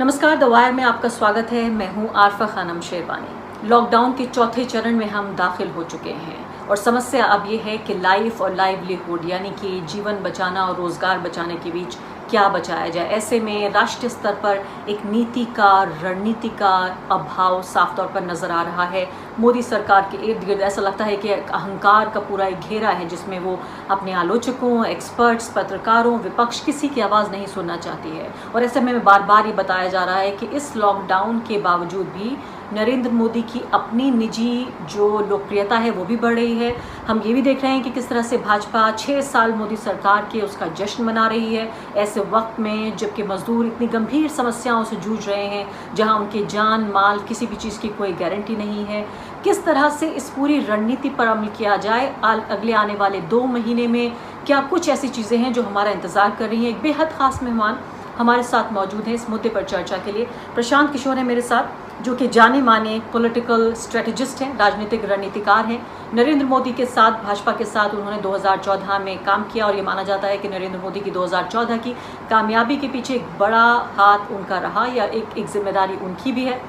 नमस्कार, the wire में आपका स्वागत है। मैं हूं आरफा खानम शेरवानी। लॉकडाउन के चौथे चरण में हम दाखिल हो चुके हैं और समस्या अब ये है कि लाइफ और लाइवलीहुड यानी कि जीवन बचाना और रोज़गार बचाने के बीच क्या बचाया जाए। ऐसे में राष्ट्रीय स्तर पर एक नीति का, रणनीति का अभाव साफ तौर पर नज़र आ रहा है। मोदी सरकार के इर्द गिर्द ऐसा लगता है कि अहंकार का पूरा एक घेरा है जिसमें वो अपने आलोचकों, एक्सपर्ट्स, पत्रकारों, विपक्ष किसी की आवाज़ नहीं सुनना चाहती है। और ऐसे में बार बार ये बताया जा रहा है कि इस लॉकडाउन के बावजूद भी नरेंद्र मोदी की अपनी निजी जो लोकप्रियता है वो भी बढ़ रही है। हम ये भी देख रहे हैं कि किस तरह से भाजपा 6 साल मोदी सरकार के उसका जश्न मना रही है, ऐसे वक्त में जबकि मजदूर इतनी गंभीर समस्याओं से जूझ रहे हैं, जहां उनके जान माल किसी भी चीज़ की कोई गारंटी नहीं है। किस तरह से इस पूरी रणनीति पर अमल किया जाए अगले आने वाले 2 महीने में, क्या कुछ ऐसी चीज़ें हैं जो हमारा इंतज़ार कर रही हैं। एक बेहद खास मेहमान हमारे साथ मौजूद हैं इस मुद्दे पर चर्चा के लिए। प्रशांत किशोर है मेरे साथ, जो कि जाने माने पॉलिटिकल स्ट्रेटेजिस्ट हैं, राजनीतिक रणनीतिकार हैं। नरेंद्र मोदी के साथ, भाजपा के साथ उन्होंने 2014 में काम किया और ये माना जाता है कि नरेंद्र मोदी की 2014 की कामयाबी के पीछे एक बड़ा हाथ उनका रहा, या एक जिम्मेदारी उनकी भी है।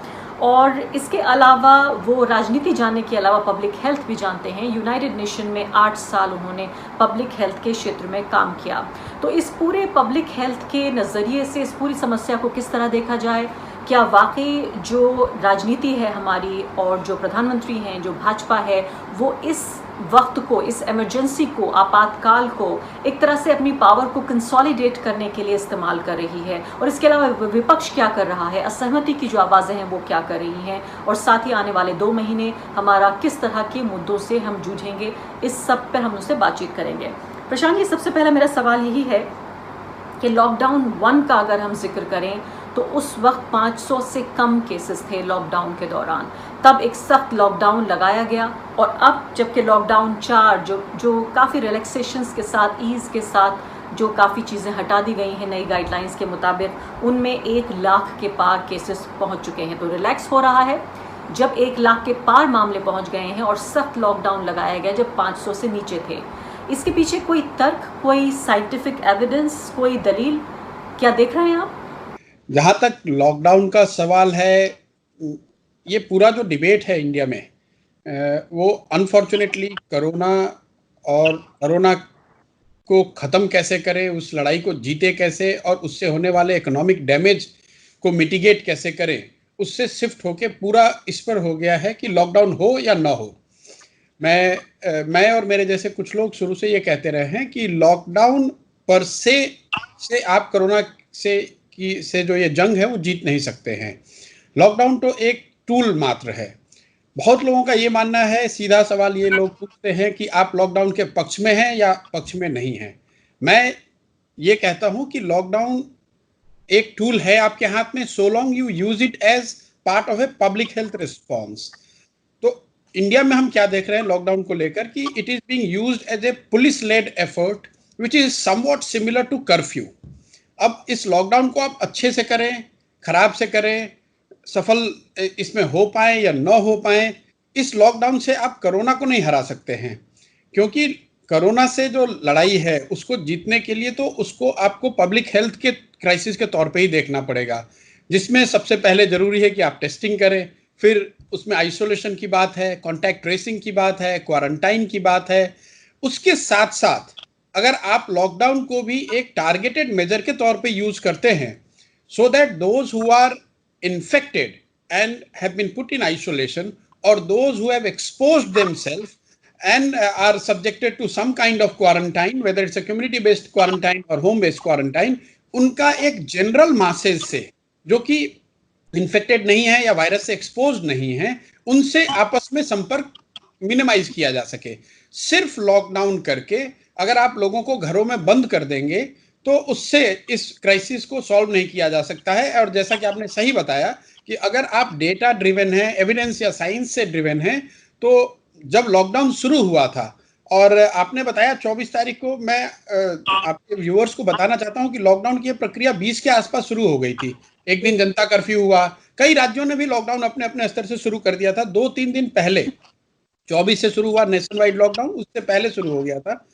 और इसके अलावा वो राजनीति जानने के अलावा पब्लिक हेल्थ भी जानते हैं। यूनाइटेड नेशन में 8 साल उन्होंने पब्लिक हेल्थ के क्षेत्र में काम किया। तो इस पूरे पब्लिक हेल्थ के नज़रिए से इस पूरी समस्या को किस तरह देखा जाए, क्या वाकई जो राजनीति है हमारी और जो प्रधानमंत्री हैं, जो भाजपा है, वो इस वक्त को, इस इमरजेंसी को, आपातकाल को एक तरह से अपनी पावर को कंसोलिडेट करने के लिए इस्तेमाल कर रही है। और इसके अलावा विपक्ष क्या कर रहा है, असहमति की जो आवाज़ें हैं वो क्या कर रही हैं, और साथ ही आने वाले 2 महीने हमारा किस तरह के मुद्दों से हम जूझेंगे, इस सब पर हम उनसे बातचीत करेंगे। प्रशांत जी, सबसे पहला मेरा सवाल यही है कि लॉकडाउन 1 का अगर हम जिक्र करें तो उस वक्त 500 से कम केसेस थे लॉकडाउन के दौरान। तब एक सख्त लॉकडाउन लगाया गया, और अब जबकि लॉकडाउन 4 जो काफ़ी रिलैक्सेशंस के साथ, ईज़ के साथ जो काफ़ी चीज़ें हटा दी गई हैं नई गाइडलाइंस के मुताबिक, उनमें 1 लाख के पार केसेस पहुंच चुके हैं। तो रिलैक्स हो रहा है जब 1 लाख के पार मामले पहुंच गए हैं, और सख्त लॉकडाउन लगाया गया जब 500 से नीचे थे। इसके पीछे कोई तर्क, कोई साइंटिफिक एविडेंस, कोई दलील क्या देख रहे हैं आप? जहाँ तक लॉकडाउन का सवाल है, ये पूरा जो डिबेट है इंडिया में, वो अनफॉर्चुनेटली कोरोना को ख़त्म कैसे करें, उस लड़ाई को जीते कैसे, और उससे होने वाले इकोनॉमिक डैमेज को मिटिगेट कैसे करें, उससे शिफ्ट होके पूरा इस पर हो गया है कि लॉकडाउन हो या ना हो। मैं और मेरे जैसे कुछ लोग शुरू से ये कहते रहे हैं कि लॉकडाउन पर से आप कोरोना से जो ये जंग है वो जीत नहीं सकते हैं। लॉकडाउन तो एक टूल मात्र है। बहुत लोगों का ये मानना है, सीधा सवाल ये लोग पूछते हैं कि आप लॉकडाउन के पक्ष में हैं या पक्ष में नहीं हैं। मैं ये कहता हूं कि लॉकडाउन एक टूल है आपके हाथ में, so long you use it as part of a public health response. तो इंडिया में हम क्या देख रहे हैं लॉकडाउन को लेकर कि it is being used as a police led effort which is somewhat similar to curfew. अब इस लॉकडाउन को आप अच्छे से करें, खराब से करें, सफल इसमें हो पाए या न हो पाए, इस लॉकडाउन से आप कोरोना को नहीं हरा सकते हैं। क्योंकि कोरोना से जो लड़ाई है उसको जीतने के लिए तो उसको आपको पब्लिक हेल्थ के क्राइसिस के तौर पे ही देखना पड़ेगा, जिसमें सबसे पहले जरूरी है कि आप टेस्टिंग करें, फिर उसमें आइसोलेशन की बात है, कॉन्टैक्ट ट्रेसिंग की बात है, क्वारंटाइन की बात है। उसके साथ साथ अगर आप लॉकडाउन को भी एक टारगेटेड मेजर के तौर पे यूज करते हैं, so that those who are infected and have been put in isolation, or those who have exposed themselves and are subjected to some kind of quarantine, whether it's a community based quarantine or home based quarantine, उनका एक general masses से, जो कि infected नहीं है या virus से expose नहीं है, उनसे आपस में संपर्क मिनिमाइज किया जा सके। सिर्फ लॉकडाउन करके अगर आप लोगों को घरों में बंद कर देंगे तो उससे इस क्राइसिस को सॉल्व नहीं किया जा सकता है। और जैसा कि आपने सही बताया कि अगर आप डेटा ड्रिवन हैं, एविडेंस या साइंस से ड्रिवन हैं, तो जब लॉकडाउन शुरू हुआ था और आपने बताया 24 तारीख को, मैं आपके व्यूअर्स को बताना चाहता हूं कि लॉकडाउन की प्रक्रिया 20 के आसपास शुरू हो गई थी। एक दिन जनता कर्फ्यू हुआ, कई राज्यों ने भी लॉकडाउन अपने अपने स्तर से शुरू कर दिया था। 2-3 दिन पहले 24 से शुरू हुआ नेशन वाइड लॉकडाउन, उससे पहले शुरू हो गया था।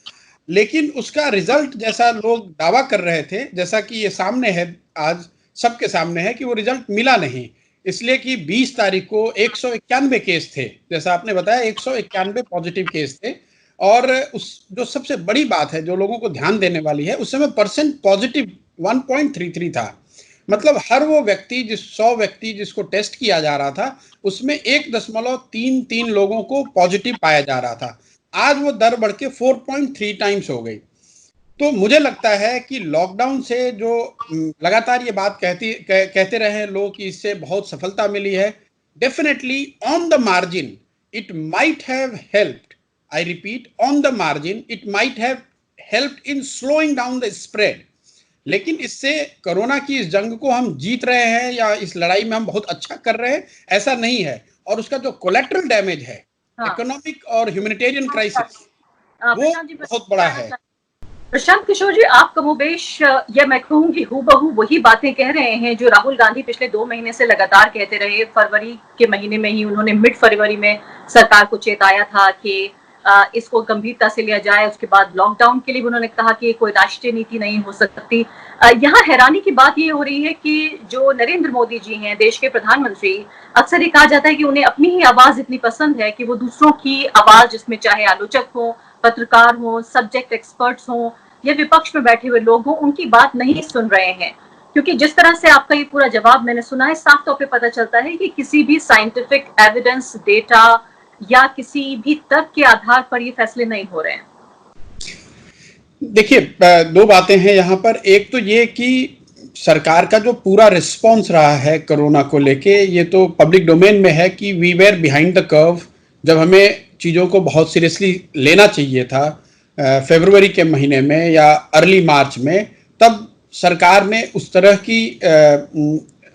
लेकिन उसका रिजल्ट जैसा लोग दावा कर रहे थे, जैसा कि ये सामने है आज सबके सामने है कि वो रिजल्ट मिला नहीं, इसलिए कि 20 तारीख को 191 केस थे, जैसा आपने बताया 191 पॉजिटिव केस थे। और उस जो सबसे बड़ी बात है जो लोगों को ध्यान देने वाली है, उस समय परसेंट पॉजिटिव 1.33 था। मतलब हर वो व्यक्ति 100 व्यक्ति जिसको टेस्ट किया जा रहा था उसमें 1.33 लोगों को पॉजिटिव पाया जा रहा था। आज वो दर बढ़ के 4.3 टाइम्स हो गई। तो मुझे लगता है कि लॉकडाउन से जो लगातार ये बात कहते रहे लोग कि इससे बहुत सफलता मिली है, definitely on the margin it might have helped, I repeat on the margin it might have helped in slowing down the spread. लेकिन इससे कोरोना की इस जंग को हम जीत रहे हैं या इस लड़ाई में हम बहुत अच्छा कर रहे हैं, ऐसा नहीं है। और उसका जो कोलेटरल डैमेज है, इकोनॉमिक और ह्यूमैनिटेरियन क्राइसिस, वो बहुत बड़ा है। प्रशांत किशोर जी, आप कमोबेश या मैं कहूंगी हूबहू वही बातें कह रहे हैं जो राहुल गांधी पिछले 2 महीने से लगातार कहते रहे। फरवरी के महीने में ही उन्होंने मिड फरवरी में सरकार को चेताया था कि इसको गंभीरता से लिया जाए। उसके बाद लॉकडाउन के लिए भी उन्होंने कहा कि कोई राष्ट्रीय नीति नहीं हो सकती। यहाँ हैरानी की बात ये हो रही है कि जो नरेंद्र मोदी जी हैं, देश के प्रधानमंत्री, अक्सर ये कहा जाता है कि उन्हें अपनी ही आवाज इतनी पसंद है कि वो दूसरों की आवाज, जिसमें चाहे आलोचक हो, पत्रकार हो, सब्जेक्ट एक्सपर्ट्स हो या विपक्ष में बैठे हुए लोग हो, उनकी बात नहीं सुन रहे हैं। क्योंकि जिस तरह से आपका ये पूरा जवाब मैंने सुना है, साफ तौर पे पता चलता है कि किसी भी साइंटिफिक एविडेंस, डेटा या किसी भी तर्क के आधार पर ये फैसले नहीं हो रहे हैं। देखिए, 2 बातें हैं यहाँ पर। एक तो ये कि सरकार का जो पूरा रिस्पॉन्स रहा है कोरोना को लेके, ये तो पब्लिक डोमेन में है कि we were behind the curve. जब हमें चीज़ों को बहुत सीरियसली लेना चाहिए था फरवरी के महीने में या अर्ली मार्च में, तब सरकार ने उस तरह की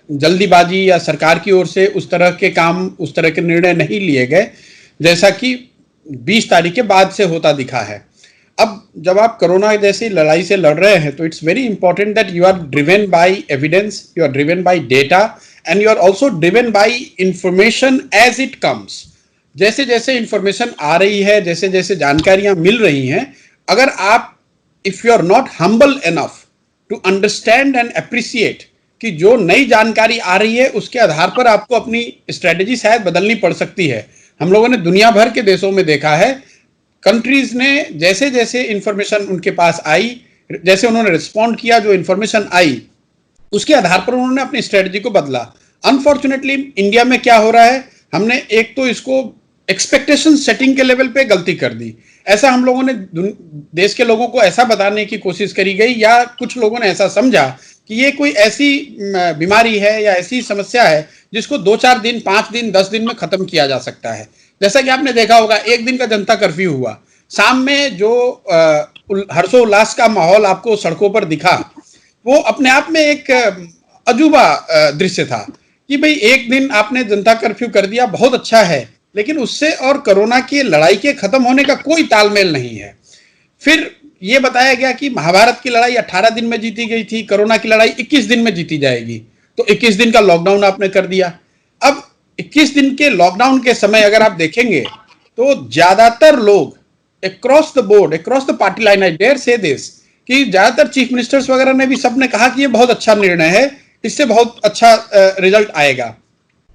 जल्दीबाजी या सरकार की ओर से उस तरह के काम, उस तरह के निर्णय नहीं लिए गए जैसा कि 20 तारीख के बाद से होता दिखा है। अब जब आप कोरोना जैसी लड़ाई से लड़ रहे हैं तो it's very important that you are driven by evidence, you are driven by data and you are also driven by information as it comes. जैसे जैसे इंफॉर्मेशन आ रही है, जैसे जैसे जानकारियां मिल रही हैं, अगर आप if you are not humble enough to understand and appreciate कि जो नई जानकारी आ रही है उसके आधार पर आपको अपनी स्ट्रेटेजी शायद बदलनी पड़ सकती है। हम लोगों ने दुनिया भर के देशों में देखा है, कंट्रीज ने जैसे जैसे इंफॉर्मेशन उनके पास आई, जैसे उन्होंने रिस्पॉन्ड किया, जो इंफॉर्मेशन आई उसके आधार पर उन्होंने अपनी स्ट्रेटजी को बदला। अनफॉर्चुनेटली इंडिया में क्या हो रहा है, हमने एक तो इसको एक्सपेक्टेशन सेटिंग के लेवल पे गलती कर दी। ऐसा हम लोगों ने देश के लोगों को ऐसा बताने की कोशिश करी गई, या कुछ लोगों ने ऐसा समझा कि ये कोई ऐसी बीमारी है या ऐसी समस्या है जिसको 2-4 दिन, 5 दिन, 10 दिन में खत्म किया जा सकता है। जैसा कि आपने देखा होगा, एक दिन का जनता कर्फ्यू हुआ, शाम में जो हर्षोल्लास का माहौल आपको सड़कों पर दिखा, वो अपने आप में एक अजूबा दृश्य था कि भाई एक दिन आपने जनता कर्फ्यू कर दिया, बहुत अच्छा है, लेकिन उससे और कोरोना की लड़ाई के खत्म होने का कोई तालमेल नहीं है। फिर ये बताया गया कि महाभारत की लड़ाई 18 दिन में जीती गई थी, कोरोना की लड़ाई 21 दिन में जीती जाएगी, तो 21 दिन का लॉकडाउन आपने कर दिया। अब 21 दिन के लॉकडाउन के समय अगर आप देखेंगे तो ज्यादातर लोग across the board, across the party line, I dare say this, कि ज्यादातर चीफ मिनिस्टर्स वगैरह ने भी सबने कहा कि ये बहुत अच्छा निर्णय है, इससे बहुत अच्छा रिजल्ट आएगा।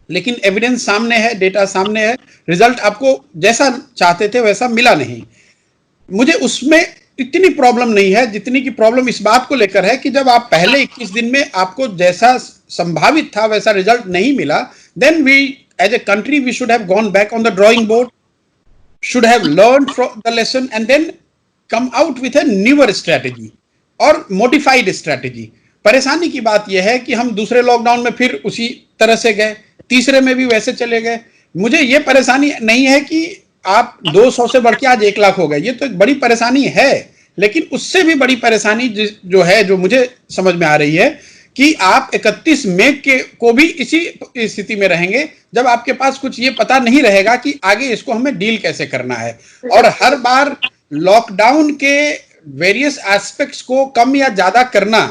लेकिन एविडेंस सामने है, डेटा सामने है, रिजल्ट आपको जैसा चाहते थे वैसा मिला नहीं। मुझे उसमें इतनी प्रॉब्लम नहीं है जितनी की प्रॉब्लम इस बात को लेकर है कि जब आप पहले 21 दिन में आपको जैसा संभावित था वैसा रिजल्ट नहीं मिला, then we as a country we should have gone back on the drawing board, should have learned from the lesson and then come out with a newer strategy और मॉडिफाइड स्ट्रेटेजी। परेशानी की बात यह है कि हम दूसरे लॉकडाउन में फिर उसी तरह से गए, तीसरे में भी वैसे चले गए। मुझे ये परेशानी नहीं है कि आप 200 से बढ़ के आज 1 लाख हो गए, ये तो एक बड़ी परेशानी है, लेकिन उससे भी बड़ी परेशानी जो है, जो मुझे समझ में आ रही है कि आप 31 मई को भी इसी स्थिति में रहेंगे जब आपके पास कुछ ये पता नहीं रहेगा कि आगे इसको हमें डील कैसे करना है। और हर बार लॉकडाउन के वेरियस एस्पेक्ट्स को कम या ज्यादा करना,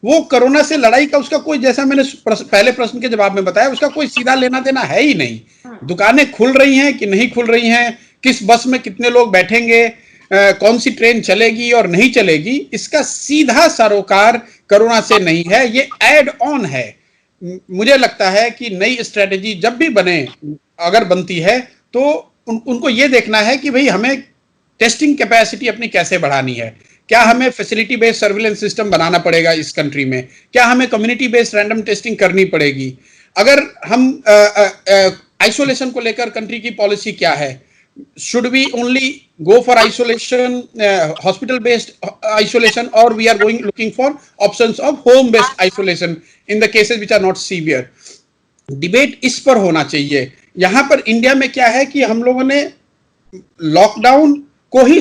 वो कोरोना से लड़ाई का उसका कोई, जैसा मैंने पहले प्रश्न के जवाब में बताया, उसका कोई सीधा लेना देना है ही नहीं। दुकानें खुल रही हैं कि नहीं खुल रही हैं, किस बस में कितने लोग बैठेंगे, कौन सी ट्रेन चलेगी और नहीं चलेगी, इसका सीधा सरोकार कोरोना से नहीं है, ये ऐड ऑन है। मुझे लगता है कि नई स्ट्रेटेजी जब भी बने, अगर बनती है तो उनको ये देखना है कि भाई हमें टेस्टिंग कैपेसिटी अपनी कैसे बढ़ानी है। क्या हमें फैसिलिटी बेस्ड सर्विलेंस सिस्टम बनाना पड़ेगा इस कंट्री में? क्या हमें कम्युनिटी बेस्ड रैंडम टेस्टिंग करनी पड़ेगी? अगर हम आइसोलेशन को लेकर कंट्री की पॉलिसी क्या है? should we only go for isolation, hospital based isolation, or we are looking for options of home based isolation in the cases which are not severe? Debate इस पर होना चाहिए। यहां पर इंडिया में क्या है कि हम लोगों ने लॉकडाउन को ही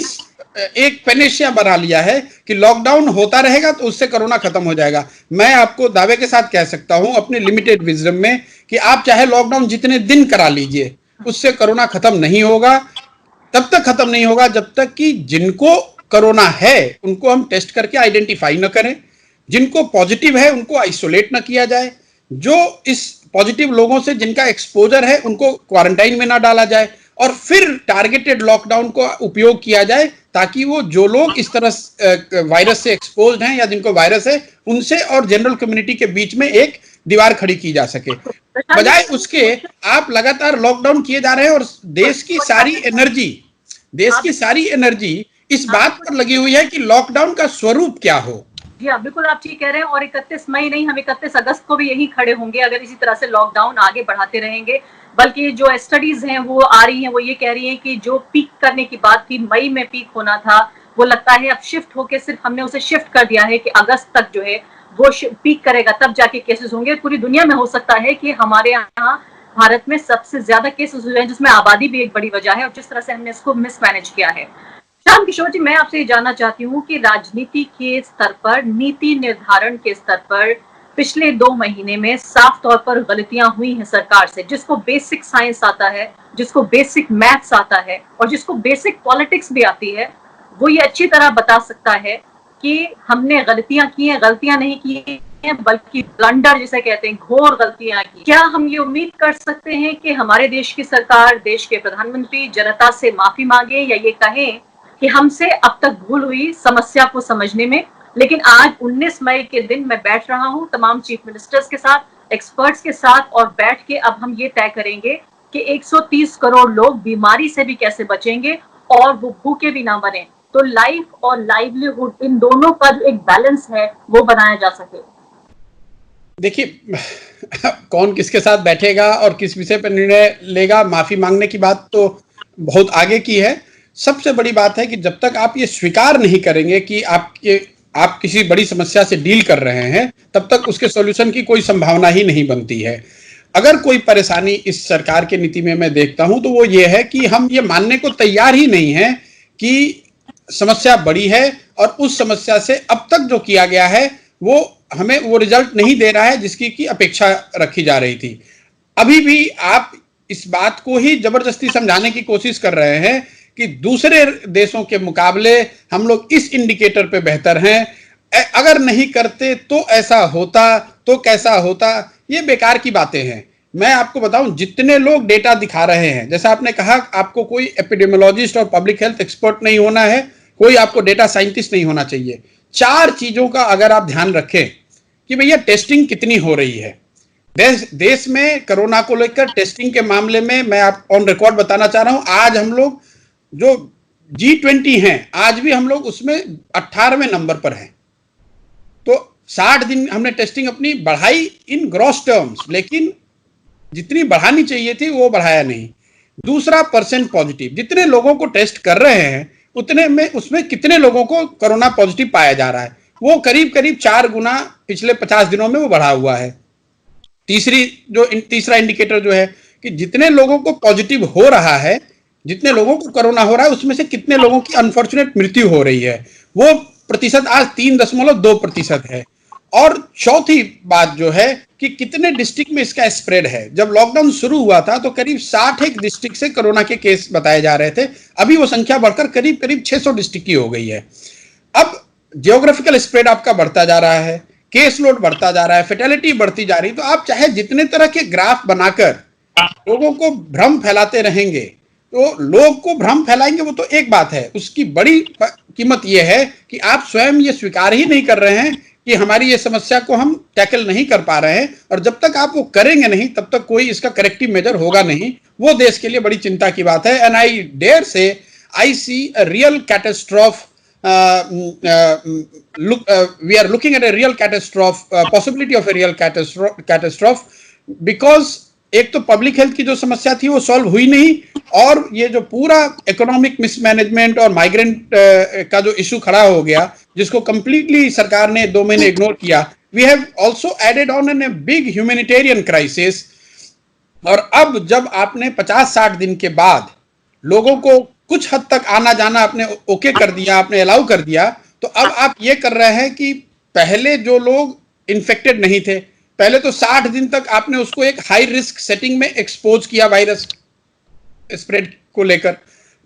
एक पेनेशिया बना लिया है कि लॉकडाउन होता रहेगा तो उससे कोरोना खत्म हो जाएगा। मैं आपको दावे के साथ कह सकता हूं अपने लिमिटेड विजडम में कि आप चाहे लॉकडाउन जितने दिन करा लीजिए, उससे कोरोना खत्म नहीं होगा। तब तक खत्म नहीं होगा जब तक कि जिनको कोरोना है उनको हम टेस्ट करके आइडेंटिफाई न करें, जिनको पॉजिटिव है उनको आइसोलेट न किया जाए, जो इस पॉजिटिव लोगों से जिनका एक्सपोजर है उनको क्वारंटाइन में ना डाला जाए, और फिर टारगेटेड लॉकडाउन को उपयोग किया जाए ताकि वो जो लोग इस तरह वायरस से एक्सपोज्ड हैं या जिनको वायरस है उनसे और जनरल कम्युनिटी के बीच में एक दीवार खड़ी की जा सके। बजाय उसके आप लगातार लॉकडाउन किए जा रहे हैं और देश की सारी एनर्जी इस बात पर लगी हुई है कि लॉकडाउन का स्वरूप क्या हो। जी हाँ, बिल्कुल आप ठीक कह रहे हैं। और 31 मई नहीं, हम 31 अगस्त को भी यहीं खड़े होंगे अगर इसी तरह से लॉकडाउन आगे बढ़ाते रहेंगे। बल्कि जो स्टडीज हैं वो आ रही हैं, वो ये कह रही हैं कि जो पीक करने की बात थी, मई में पीक होना था, वो लगता है अब शिफ्ट होके सिर्फ हमने उसे शिफ्ट कर दिया है कि अगस्त तक जो है वो पीक करेगा, तब जाके केसेस होंगे। पूरी दुनिया में हो सकता है कि हमारे यहाँ भारत में सबसे ज्यादा केसेस हुए हैं, जिसमें आबादी भी एक बड़ी वजह है और जिस तरह से हमने इसको मिसमैनेज किया है। श्याम किशोर जी, मैं आपसे ये जानना चाहती हूँ कि राजनीति के स्तर पर, नीति निर्धारण के स्तर पर पिछले 2 महीने में साफ तौर पर गलतियां हुई हैं सरकार से। जिसको बेसिक साइंस आता है, जिसको बेसिक मैथ्स आता है और जिसको बेसिक पॉलिटिक्स भी आती है, वो ये अच्छी तरह बता सकता है कि हमने गलतियां की हैं, गलतियां नहीं की हैं बल्कि ब्लंडर जिसे कहते हैं, घोर गलतियां की। क्या हम ये उम्मीद कर सकते हैं कि हमारे देश की सरकार, देश के प्रधानमंत्री जनता से माफी मांगे या ये कहें कि हमसे अब तक भूल हुई समस्या को समझने में? लेकिन आज 19 मई के दिन मैं बैठ रहा हूं तमाम चीफ मिनिस्टर्स के साथ, एक्सपर्ट्स के साथ, और बैठ के अब हम ये तय करेंगे कि 130 करोड़ लोग बीमारी से भी कैसे बचेंगे और वो भूखे भी ना मरें। तो लाइफ और लाइवलीहुड, इन दोनों का जो एक बैलेंस है वो बनाया जा सके। देखिए, कौन किसके साथ बैठेगा और किस विषय पर निर्णय लेगा, माफी मांगने की बात तो बहुत आगे की है। सबसे बड़ी बात है कि जब तक आप ये स्वीकार नहीं करेंगे कि आप किसी बड़ी समस्या से डील कर रहे हैं, तब तक उसके सॉल्यूशन की कोई संभावना ही नहीं बनती है। अगर कोई परेशानी इस सरकार के नीति में मैं देखता हूं तो वो ये है कि हम ये मानने को तैयार ही नहीं है कि समस्या बड़ी है और उस समस्या से अब तक जो किया गया है वो हमें वो रिजल्ट नहीं दे रहा है जिसकी की अपेक्षा रखी जा रही थी। अभी भी आप इस बात को ही जबरदस्ती समझाने की कोशिश कर रहे हैं कि दूसरे देशों के मुकाबले हम लोग इस इंडिकेटर पे बेहतर हैं, अगर नहीं करते तो ऐसा होता तो कैसा होता। ये बेकार की बातें हैं। मैं आपको बताऊं, जितने लोग डेटा दिखा रहे हैं, जैसा आपने कहा, आपको कोई एपिडेमियोलॉजिस्ट और पब्लिक हेल्थ एक्सपर्ट नहीं होना है, कोई आपको डेटा साइंटिस्ट नहीं होना चाहिए। 4 चीजों का अगर आप ध्यान रखें कि भैया टेस्टिंग कितनी हो रही है देश में कोरोना को लेकर। टेस्टिंग के मामले में मैं आप ऑन रिकॉर्ड बताना चाह रहा हूं, आज हम लोग जो G20 हैं, आज भी हम लोग उसमें 18वें नंबर पर हैं। तो 60 दिन हमने टेस्टिंग अपनी बढ़ाई इन ग्रॉस टर्म्स, लेकिन जितनी बढ़ानी चाहिए थी वो बढ़ाया नहीं। दूसरा, परसेंट पॉजिटिव, जितने लोगों को टेस्ट कर रहे हैं उतने में उसमें कितने लोगों को कोरोना पॉजिटिव पाया जा रहा है, वो करीब करीब 4 गुना पिछले 50 दिनों में वो बढ़ा हुआ है। तीसरा इंडिकेटर जो है कि जितने लोगों को पॉजिटिव हो रहा है, जितने लोगों को कोरोना हो रहा है, उसमें से कितने लोगों की अनफॉर्चुनेट मृत्यु हो रही है, वो प्रतिशत आज 3.2% है। और चौथी बात जो है कि कितने डिस्ट्रिक्ट में इसका स्प्रेड है। जब लॉकडाउन शुरू हुआ था तो करीब 61 डिस्ट्रिक्ट से कोरोना के केस बताए जा रहे थे, अभी वो संख्या बढ़कर करीब करीब 600 डिस्ट्रिक्ट की हो गई है। अब जियोग्राफिकल स्प्रेड आपका बढ़ता जा रहा है, केस लोड बढ़ता जा रहा है, फेटेलिटी बढ़ती जा रही है। तो आप चाहे जितने तरह के ग्राफ बनाकर लोगों को भ्रम फैलाते रहेंगे, तो लोग को भ्रम फैलाएंगे, वो तो एक बात है। उसकी बड़ी कीमत यह है कि आप स्वयं ये स्वीकार ही नहीं कर रहे हैं कि हमारी ये समस्या को हम टैकल नहीं कर पा रहे हैं, और जब तक आप वो करेंगे नहीं तब तक कोई इसका करेक्टिव मेजर होगा नहीं। वो देश के लिए बड़ी चिंता की बात है। And I dare say I see a real catastrophe, we are looking at a real catastrophe, possibility of a real catastrophe, because एक तो पब्लिक हेल्थ की जो समस्या थी वो सॉल्व हुई नहीं, और ये जो पूरा इकोनॉमिक मिसमैनेजमेंट और माइग्रेंट का जो इशू खड़ा हो गया, जिसको कंप्लीटली सरकार ने 2 महीने इग्नोर किया, we have also added on an a big humanitarian crisis. और अब जब आपने 50-60 दिन के बाद लोगों को कुछ हद तक आना जाना आपने ओके कर दिया, आपने अलाउ कर दिया, तो अब आप ये कर रहे हैं कि पहले जो लोग इन्फेक्टेड नहीं थे, पहले तो 60 दिन तक आपने उसको एक हाई रिस्क सेटिंग में एक्सपोज किया वायरस स्प्रेड को लेकर।